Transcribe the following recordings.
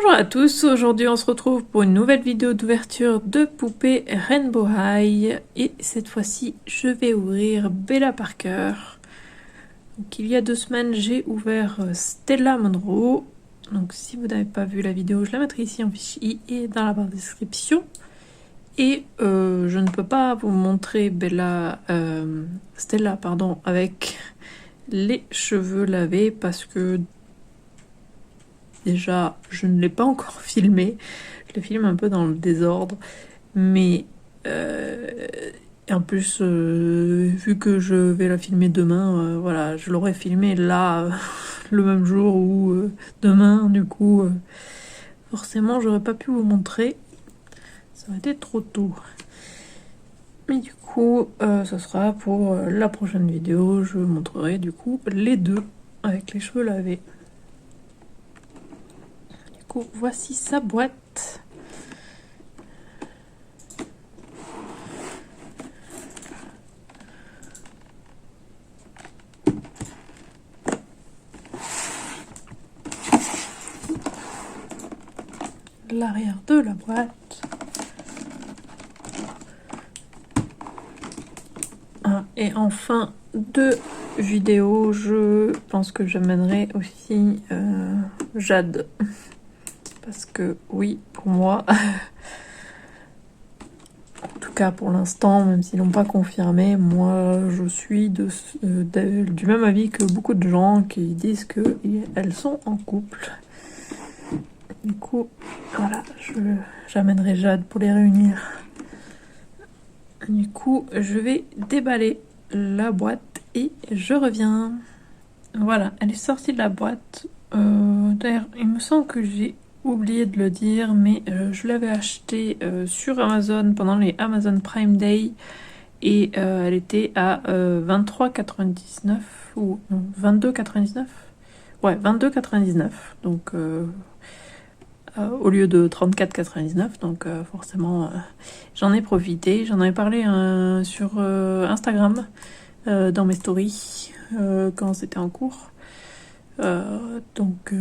Bonjour à tous, aujourd'hui on se retrouve pour une nouvelle vidéo d'ouverture de poupée Rainbow High et cette fois-ci je vais ouvrir Bella Parker. Donc, il y a 2 semaines j'ai ouvert Stella Monroe, donc si vous n'avez pas vu la vidéo je la mettrai ici en fichier et dans la barre de description. Et je ne peux pas vous montrer Stella pardon, avec les cheveux lavés parce que déjà, je ne l'ai pas encore filmé. Je le filme un peu dans le désordre. Mais en plus, vu que je vais la filmer demain, voilà, je l'aurais filmé là, le même jour ou demain. Du coup, forcément, j'aurais pas pu vous montrer. Ça aurait été trop tôt. Mais du coup, ce sera pour la prochaine vidéo. Je vous montrerai du coup les deux avec les cheveux lavés. Voici sa boîte. L'arrière de la boîte. Et enfin, 2 vidéos. Je pense que j'amènerai aussi Jade. Parce que oui, pour moi, en tout cas pour l'instant, même s'ils n'ont pas confirmé, moi je suis du même avis que beaucoup de gens qui disent qu'elles sont en couple. Du coup, voilà, j'amènerai Jade pour les réunir. Du coup, je vais déballer la boîte et je reviens. Voilà, elle est sortie de la boîte. D'ailleurs, il me semble que j'ai oublié de le dire, mais je l'avais achetée sur Amazon pendant les Amazon Prime Day et elle était à 23,99 ou 22,99. Ouais, 22,99. Donc au lieu de 34,99. Donc forcément, j'en ai profité. J'en avais parlé sur Instagram dans mes stories quand c'était en cours. Donc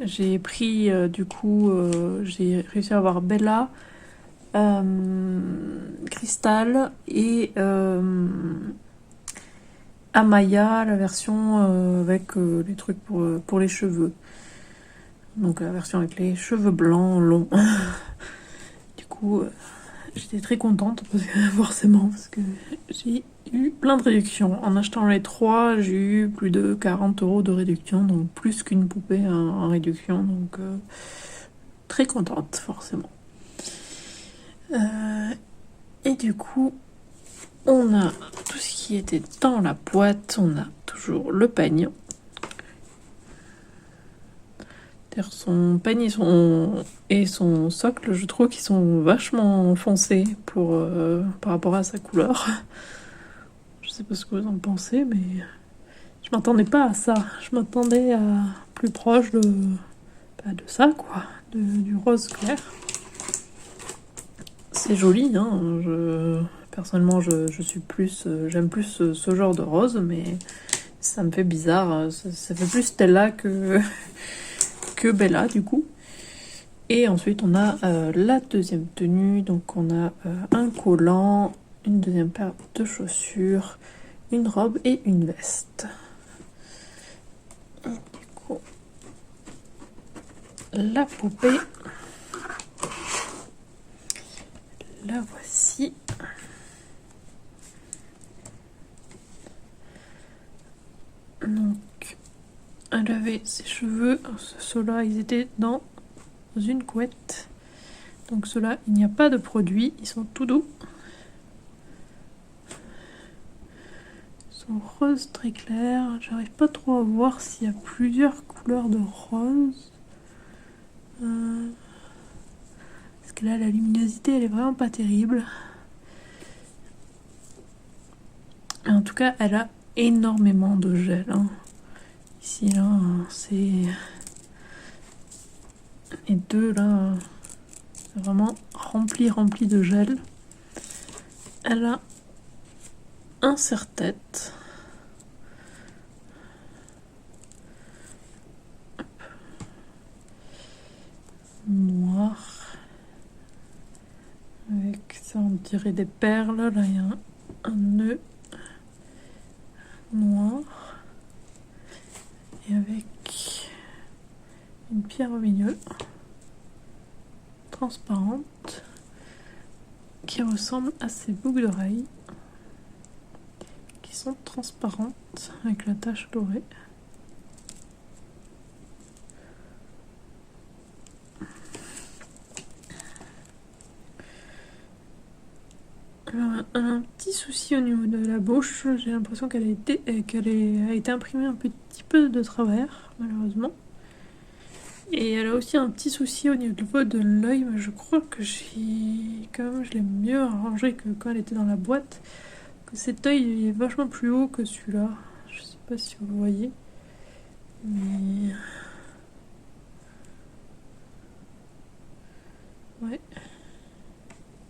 j'ai pris du coup j'ai réussi à avoir Bella, Crystal et Amaya, la version avec les trucs pour les cheveux. Donc la version avec les cheveux blancs longs. Du coup j'étais très contente forcément parce que j'ai eu plein de réductions. En achetant les 3, j'ai eu plus de 40 € de réduction, donc plus qu'une poupée en réduction, donc très contente forcément. Et du coup, on a tout ce qui était dans la boîte, on a toujours le peigne. D'ailleurs, son peigne et son socle, je trouve qu'ils sont vachement foncés par rapport à sa couleur. Je sais pas ce que vous en pensez, mais je m'attendais pas à ça. Je m'attendais à plus proche de ça, quoi, du rose clair. C'est joli, hein. Personnellement, je suis plus, j'aime plus ce genre de rose, mais ça me fait bizarre. Ça fait plus Stella que Bella, du coup. Et ensuite, on a la deuxième tenue. Donc, on a un collant, une deuxième paire de chaussures, une robe et une veste. Et du coup, la poupée, la voici. Donc, elle avait ses cheveux, ceux-là, ils étaient dans une couette. Donc ceux-là, il n'y a pas de produit, ils sont tout doux. Ils sont rose très clair. J'arrive pas trop à voir s'il y a plusieurs couleurs de rose. Parce que là, la luminosité, elle est vraiment pas terrible. Mais en tout cas, elle a énormément de gel. Hein. Ici, là, c'est... Les deux, là, c'est vraiment rempli de gel. Elle a un serre-tête. dirait des perles. Là, il y a un nœud noir. Et avec une pierre au milieu, transparente, qui ressemble à ces boucles d'oreilles, qui sont transparentes avec la tache dorée. Un petit souci au niveau de la bouche, j'ai l'impression qu'elle a été imprimée un petit peu de travers, malheureusement. Et elle a aussi un petit souci au niveau de l'œil, mais je crois que je l'ai mieux arrangé que quand elle était dans la boîte. Que cet œil est vachement plus haut que celui-là. Je sais pas si vous voyez. Mais... ouais.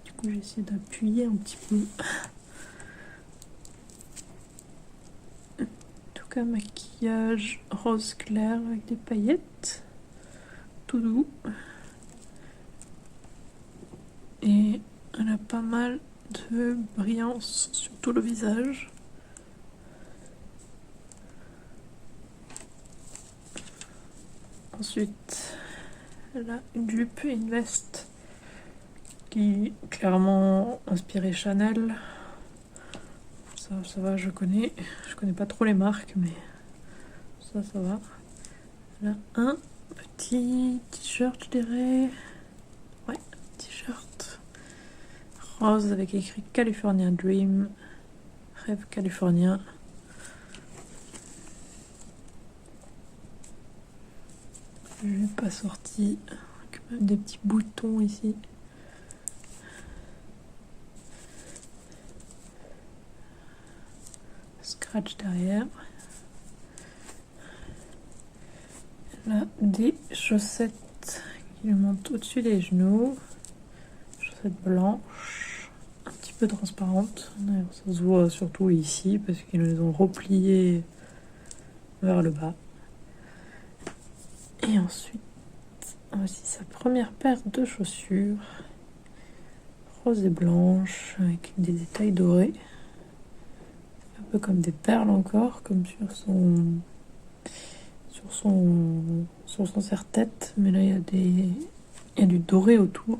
Du coup, j'ai essayé d'appuyer un petit peu. En tout cas, maquillage rose clair avec des paillettes. Tout doux. Et elle a pas mal de brillance sur tout le visage. Ensuite, elle a une jupe et une veste qui est clairement inspirée Chanel. Ça va, je connais pas trop les marques, mais ça va. Elle a un petit t-shirt, je dirais. Ouais, t-shirt rose avec écrit California Dream, rêve californien. Je l'ai pas sorti, avec même des petits boutons ici. Scratch derrière. Elle a des chaussettes qui lui montent au-dessus des genoux. Chaussettes blanches, un petit peu transparentes. D'ailleurs, ça se voit surtout ici parce qu'ils les ont repliées vers le bas. Et ensuite, voici sa première paire de chaussures, rose et blanche, avec des détails dorés. Un peu comme des perles encore, comme sur son serre-tête, mais là il y a du doré autour.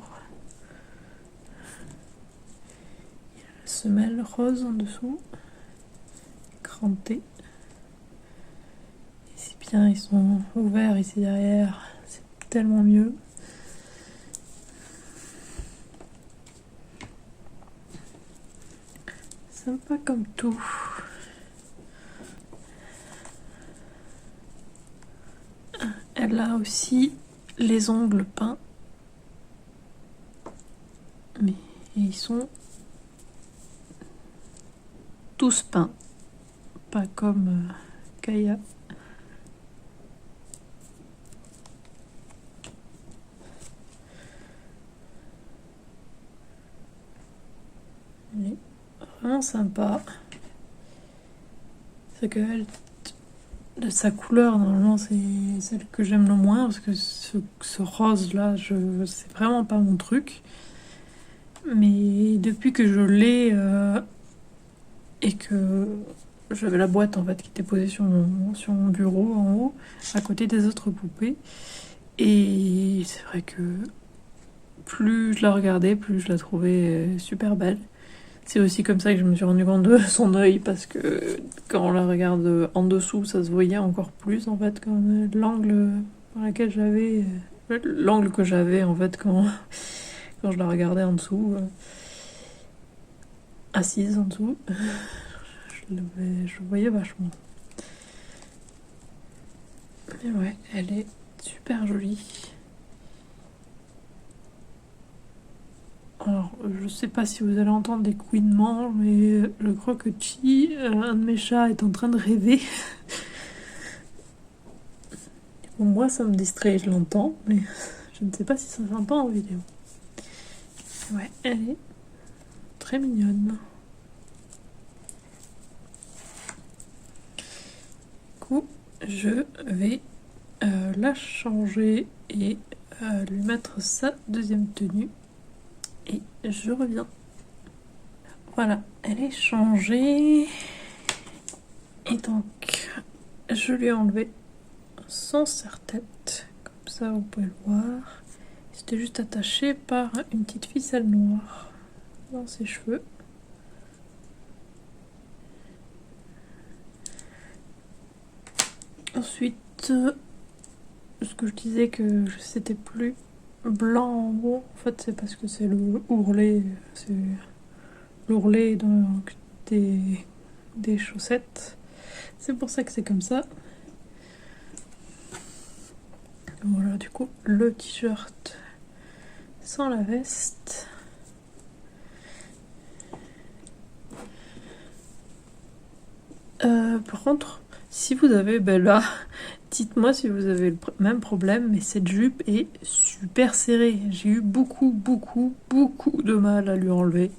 Il y a la semelle rose en dessous, crantée. Et c'est bien, ils sont ouverts ici derrière, c'est tellement mieux. Sympa comme tout. Elle a aussi les ongles peints, mais ils sont tous peints, pas comme Kaya. Elle est vraiment sympa. C'est que sa couleur, normalement, c'est celle que j'aime le moins, parce que ce rose-là, c'est vraiment pas mon truc. Mais depuis que je l'ai et que j'avais la boîte en fait qui était posée sur mon bureau en haut, à côté des autres poupées, et c'est vrai que plus je la regardais, plus je la trouvais super belle. C'est aussi comme ça que je me suis rendu compte de son œil, parce que quand on la regarde en dessous, ça se voyait encore plus en fait, quand l'angle dans lequel l'angle que j'avais en fait quand je la regardais en dessous, assise en dessous, je voyais vachement. Mais ouais, elle est super jolie. Alors, je sais pas si vous allez entendre des couinements, mais je crois que Chi, un de mes chats, est en train de rêver. Bon, moi, ça me distrait, je l'entends, mais je ne sais pas si ça s'entend en vidéo. Ouais, elle est très mignonne. Du coup, je vais la changer et lui mettre sa deuxième tenue. Et je reviens. Voilà, elle est changée. Et donc, je lui ai enlevé son serre-tête. Comme ça, vous pouvez le voir. C'était juste attaché par une petite ficelle noire dans ses cheveux. Ensuite, ce que je disais que c'était plus blanc en haut, en fait c'est parce que c'est le ourlet, c'est l'ourlet donc des chaussettes. C'est pour ça que c'est comme ça. Voilà, du coup, le t-shirt sans la veste. Par contre, si vous avez, ben là, dites-moi si vous avez le même problème, mais cette jupe est super serrée. J'ai eu beaucoup de mal à lui enlever.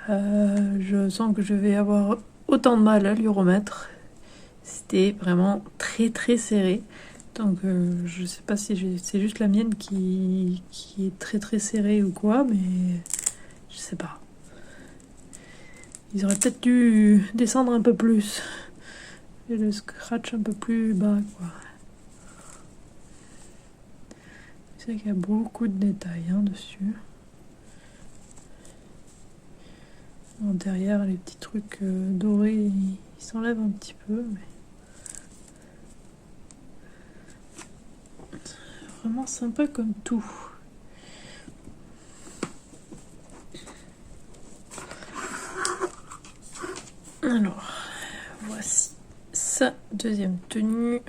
Je sens que je vais avoir autant de mal à lui remettre. C'était vraiment très serré. Donc je sais pas si c'est juste la mienne qui est très serrée ou quoi, mais je sais pas. Ils auraient peut-être dû descendre un peu plus. Et le scratch un peu plus bas, quoi. C'est vrai qu'il y a beaucoup de détails dessus. Alors, derrière, les petits trucs dorés, ils s'enlèvent un petit peu, mais vraiment sympa comme tout. Alors, voici sa deuxième tenue.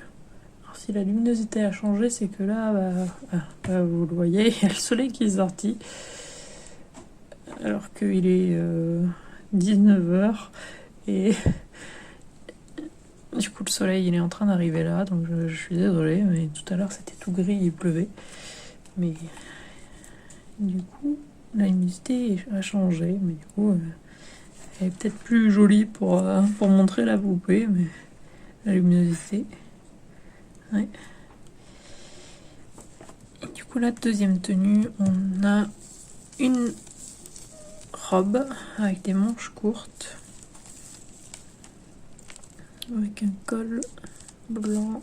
Alors, si la luminosité a changé, c'est que là, vous le voyez, il y a le soleil qui est sorti. Alors qu'il est 19h. Et du coup, le soleil, il est en train d'arriver là. Donc, je suis désolée, mais tout à l'heure, c'était tout gris, il pleuvait. Mais du coup, la luminosité a changé. Mais du coup... elle est peut-être plus jolie pour montrer la poupée, mais la luminosité. Ouais. Et du coup, la deuxième tenue, on a une robe avec des manches courtes, avec un col blanc,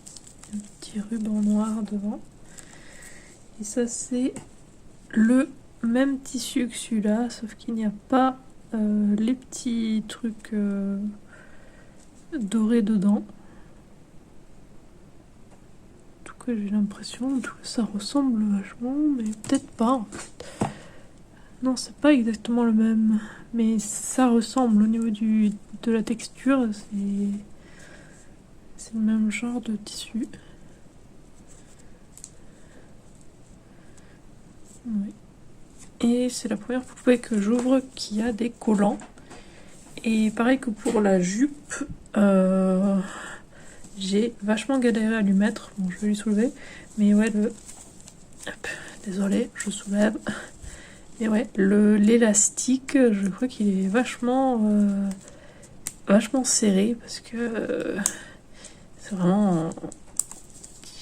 un petit ruban noir devant. Et ça, c'est le même tissu que celui-là, sauf qu'il n'y a pas les petits trucs dorés dedans. Que j'ai l'impression que ça ressemble vachement, mais peut-être pas en fait. Non, c'est pas exactement le même, mais ça ressemble au niveau de la texture, c'est le même genre de tissu. Oui. Et c'est la première poupée que j'ouvre qui a des collants. Et pareil que pour la jupe, j'ai vachement galéré à lui mettre. Bon, je vais lui soulever, mais ouais, hop, désolée, je soulève. Et ouais, l'élastique, je crois qu'il est vachement serré parce que c'est vraiment...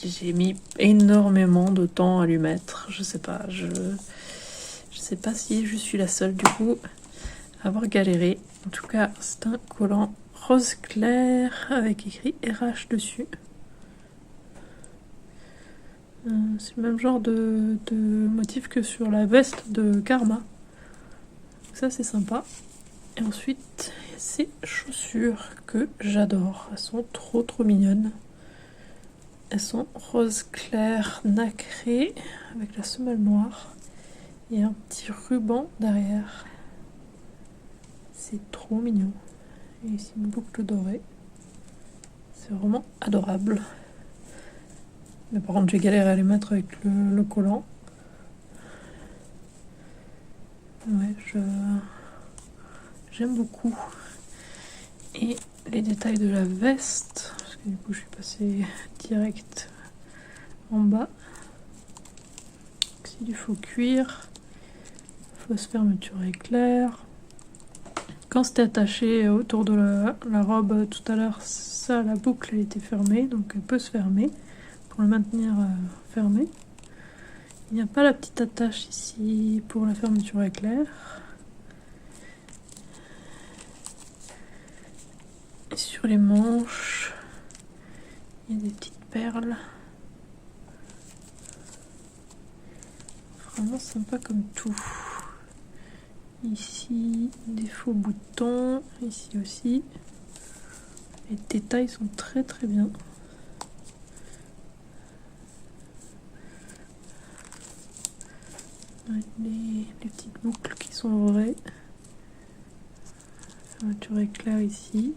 j'ai mis énormément de temps à lui mettre. Je sais pas, je sais pas si je suis la seule du coup à avoir galéré. En tout cas, c'est un collant rose clair avec écrit RH dessus. C'est le même genre de motif que sur la veste de Karma. Ça, c'est sympa. Et ensuite, ces chaussures que j'adore. Elles sont trop mignonnes. Elles sont rose clair nacré avec la semelle noire. Et un petit ruban derrière. C'est trop mignon. Et ici une boucle dorée. C'est vraiment adorable. Mais par contre, j'ai galéré à les mettre avec le collant. Ouais, j'aime beaucoup. Et les détails de la veste, parce que du coup, je suis passée direct en bas. C'est du faux cuir. Fausse fermeture éclair. Quand c'était attaché autour de la robe tout à l'heure, ça, la boucle elle était fermée, donc elle peut se fermer pour le maintenir fermé. Il n'y a pas la petite attache ici pour la fermeture éclair. Et sur les manches, il y a des petites perles. Vraiment sympa comme tout. Ici, des faux boutons. Ici aussi. Les détails sont très très bien. Les petites boucles qui sont vraies. Fermeture éclair ici.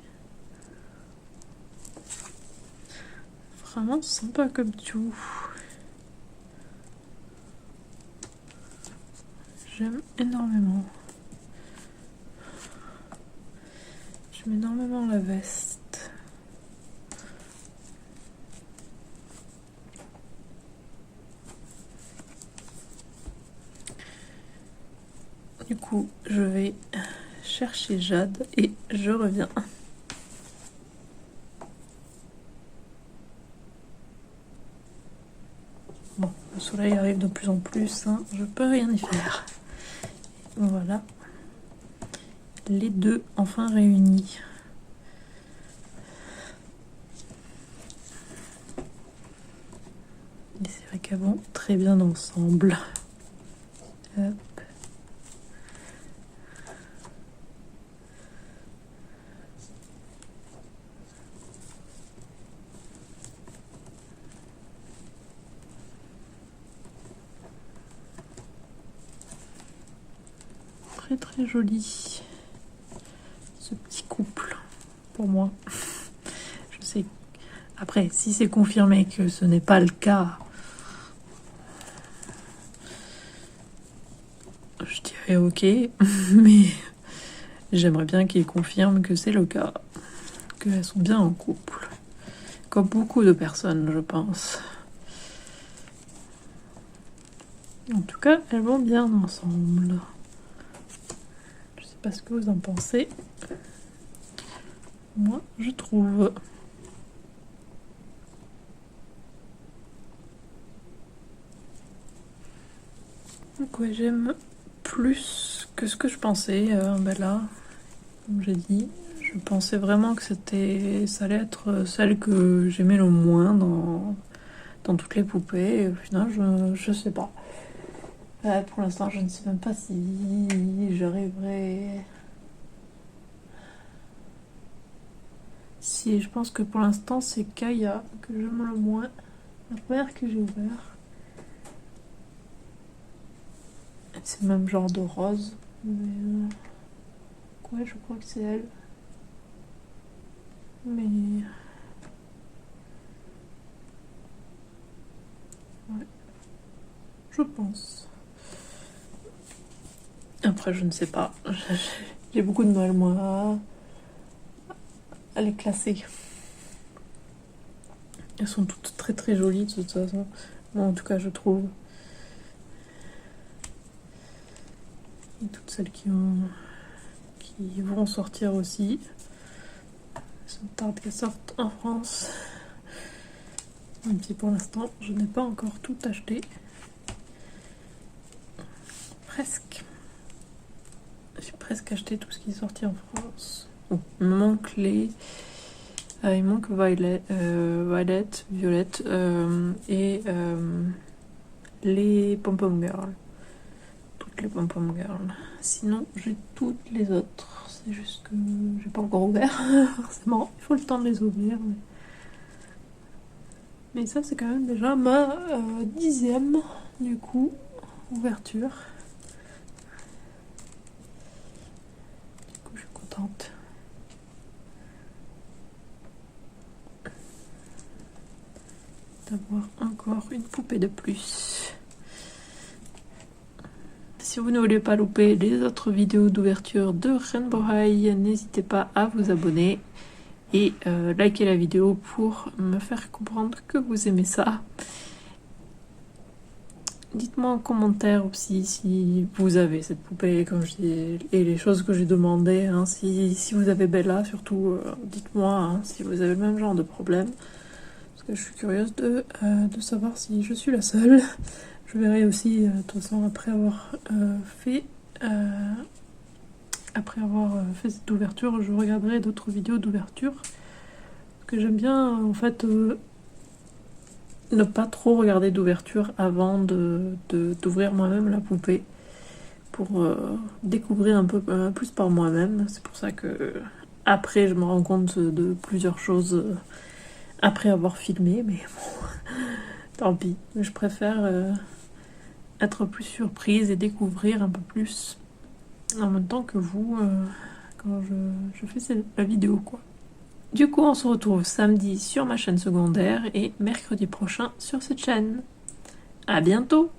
Vraiment sympa comme tout. J'aime énormément. J'aime énormément la veste. Du coup, je vais chercher Jade et je reviens. Bon, le soleil arrive de plus en plus, hein, je peux rien y faire. Voilà, les deux enfin réunis. Et c'est vrai qu'elles vont très bien ensemble. Hop. Très très joli ce petit couple pour moi. Je sais. Après, si c'est confirmé que ce n'est pas le cas, je dirais ok, mais j'aimerais bien qu'ils confirment que c'est le cas, qu'elles sont bien en couple, comme beaucoup de personnes, je pense. En tout cas, elles vont bien ensemble. Je sais pas ce que vous en pensez. Moi, je trouve. Donc ouais, j'aime plus que ce que je pensais. Ben là, comme j'ai dit, je pensais vraiment que ça allait être celle que j'aimais le moins dans toutes les poupées. Et au final, je sais pas. Pour l'instant, je ne sais même pas si j'arriverai. Si, je pense que pour l'instant, c'est Kaya que j'aime le moins. La première que j'ai ouvert. C'est le même genre de rose. Mais ouais, je crois que c'est elle. Mais ouais, je pense. Après, je ne sais pas. J'ai beaucoup de mal, moi, à les classer. Elles sont toutes très très jolies de toute façon. Moi, en tout cas, je trouve. Et toutes celles qui vont sortir aussi. Ça me tarde qu'elles sortent en France. Même si pour l'instant, je n'ai pas encore tout acheté. Presque. J'ai presque acheté tout ce qui est sorti en France. Oh, il me manque il manque Violette et les Pom-Pom Girls. Toutes les Pom-Pom Girls. Sinon, j'ai toutes les autres. C'est juste que j'ai pas encore ouvert, forcément. Il faut le temps de les ouvrir. Mais ça, c'est quand même déjà ma 10e, du coup, ouverture. Du coup, je suis contente. D'avoir encore une poupée de plus. Si vous ne voulez pas louper les autres vidéos d'ouverture de Rainbow High, n'hésitez pas à vous abonner et liker la vidéo pour me faire comprendre que vous aimez ça. Dites-moi en commentaire aussi si vous avez cette poupée, comme je dis, et les choses que j'ai demandées. Hein, si vous avez Bella, surtout, dites-moi hein, si vous avez le même genre de problème. Parce que je suis curieuse de savoir si je suis la seule. Je verrai aussi, de toute façon, après avoir fait après avoir fait cette ouverture, je regarderai d'autres vidéos d'ouverture. Parce que j'aime bien, en fait, ne pas trop regarder d'ouverture avant d'ouvrir moi-même la poupée. Pour découvrir un peu plus par moi-même. C'est pour ça que après, je me rends compte de plusieurs choses après avoir filmé, mais bon, tant pis. Je préfère être plus surprise et découvrir un peu plus en même temps que vous quand je fais la vidéo, quoi. Du coup, on se retrouve samedi sur ma chaîne secondaire et mercredi prochain sur cette chaîne. À bientôt!